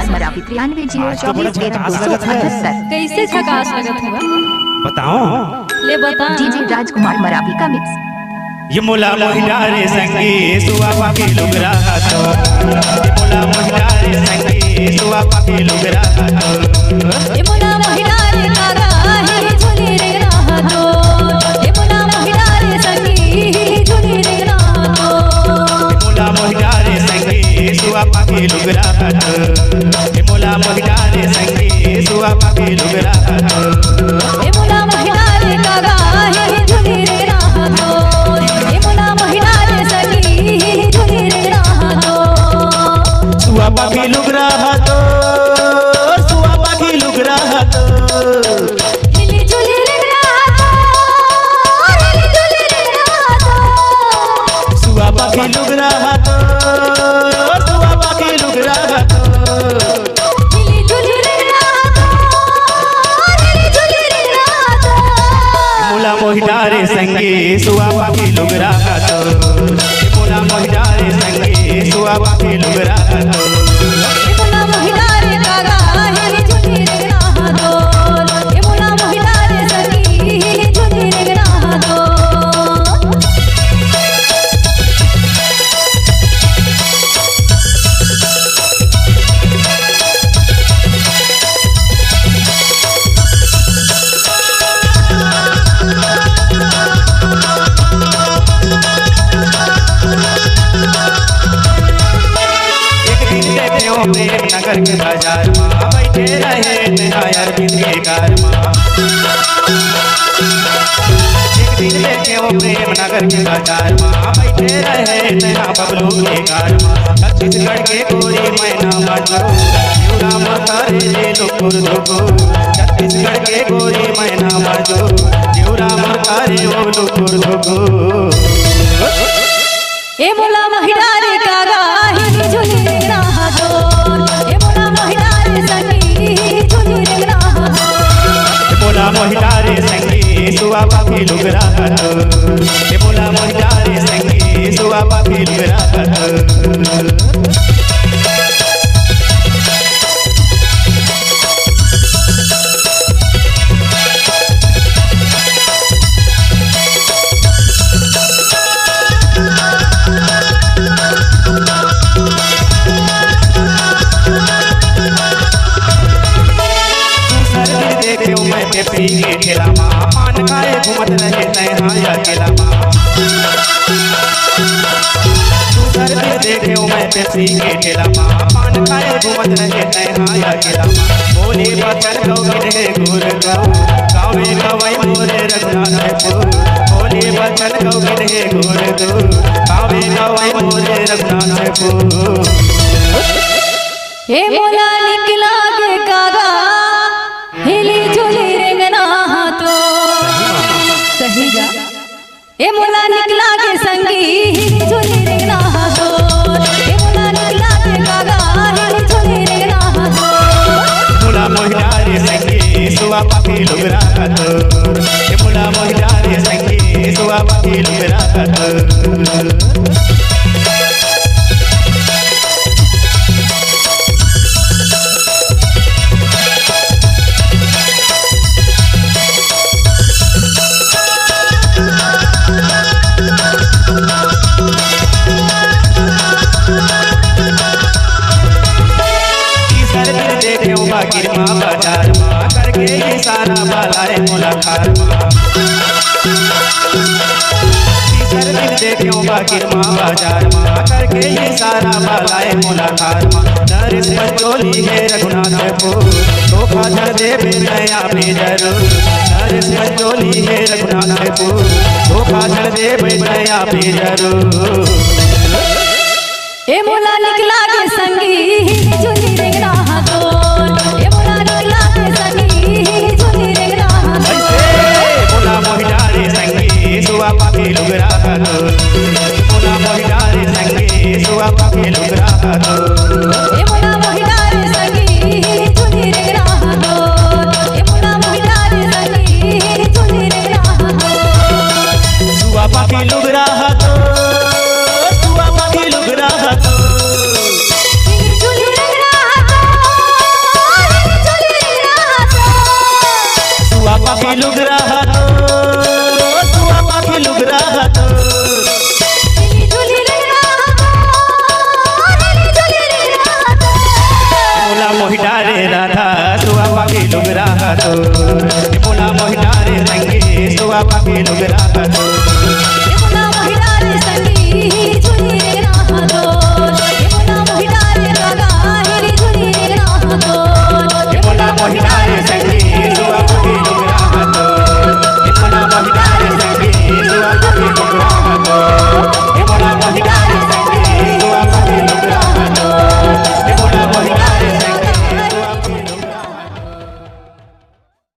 कुमार मरावी 93042278। कैसे झकास लगत हुआ बताओ ले बता डीजे राजकुमार मरावी का मिक्स। ये मोला मोहिडारे संगी सुआ पापी लुगरा तो ये मोला मोहिडारे संगी सुआ पापी लुगरा तो ये मोला मोहिडारे कागा है झोली रे रहा तो ये मोला मोहिडारे संगी झोली रे रहा तो ये मोला मोहिडारे संगी सुआ पापी लुगरा तो ये मोला मोहिडारे संगी सुआ पापी लुगरा तो ये मोला मोहिडारे कागा है झोली रे रहा तो ये मोला मोहिडारे संगी झोली रे रहा तो सुआ पापी लुगरा तो सुआ पापी लुगरा तो हिली झोली रे रहा तो हिली झोली रे रहा तो सुआ पापी लुगरा तो सुआ पापी लुगरा तो हिली झोली रे रहा तो हिली झोली रे रहा तो मोला मोहिडारे संगी सुआ पापी लुगरा तो मोला मोहिडारे संगी सुआ पापी लुगरा तो ये मोला मोहिडारे कागा है झोली रे रहा तो ये मोला मोहिडारे संगी झोली रे रहा तो प्रेम नगर के बाजार में बैठे रहे नायर बिंद के घर में एक दिन देखे वो प्रेम नगर के बाजार में बैठे रहे नया बबलू के घर में छत्तीसगढ़ के गोरी मैना मजो शिवरा मतारे ले लुकुर दुगो छत्तीसगढ़ के गोरी मैना मजो शिवरा मतारे ओ लुकुर दुगो ये मोला मोहिडारे कागा है झोली रे रहा तो ये मोला मोहिडारे संगी झोली रे रहा तो मोला मोहिडारे संगी सुआ पापी लुगरा तो ये मोला मोहिडारे संगी सुआ पापी लुगरा तो पेप्सी के ठेला माँ पान खाए घूमत रहे तैहाया अकेला माँ दूसर दिन देखे मैं पेप्सी के ठेला माँ पान खाए घूमत रहे तैहाया अकेला माँ बोले बचन गौरी रे गुर गावे गवई मोरे रघुनाथ बोले बचन गौरी रे गुर गावे गवई मोरे रघुनाथ ये मोला निकला के कागा हिली झोली रे रहा तो सही गा ये मोला निकला के संगी हिली झोली रे रहा तो ये मोला निकला के कागा हिली झोली रे रहा तो मोला मोहिडारे संगी सुआ पापी लुगरा तो ये मोला मोहिडारे संगी सुआ पापी लुगरा तो गिरमा बाजार माँ करके ये सारा बालाए मुलाकात देखो गिरमा बाजार माँ करके ये सारा बालाए मुलाकात नरेश पंचोली है रघुनाथपुर धोखा धर दे नया बेजर नरेश पंचोली है रघुनाथपुर धोखा धर दे नया बेजर ये मोला निकला के संगी झोली रे रहा तो ये मोला निकला के संगी झोली रे रहा तो मोला मोहिडारे संगी सुआ पापी लुगरा तो मोला मोहिडारे संगी सुआ पापी लुगरा तो ये मोला मोहिडारे संगी झोली रे रहा तो ये मोला मोहिडारे संगी झोली रे रहा तो सुआ पापी लुगरा तो सुआ पापी लुगरा तो झोली रे रहा तो राखतो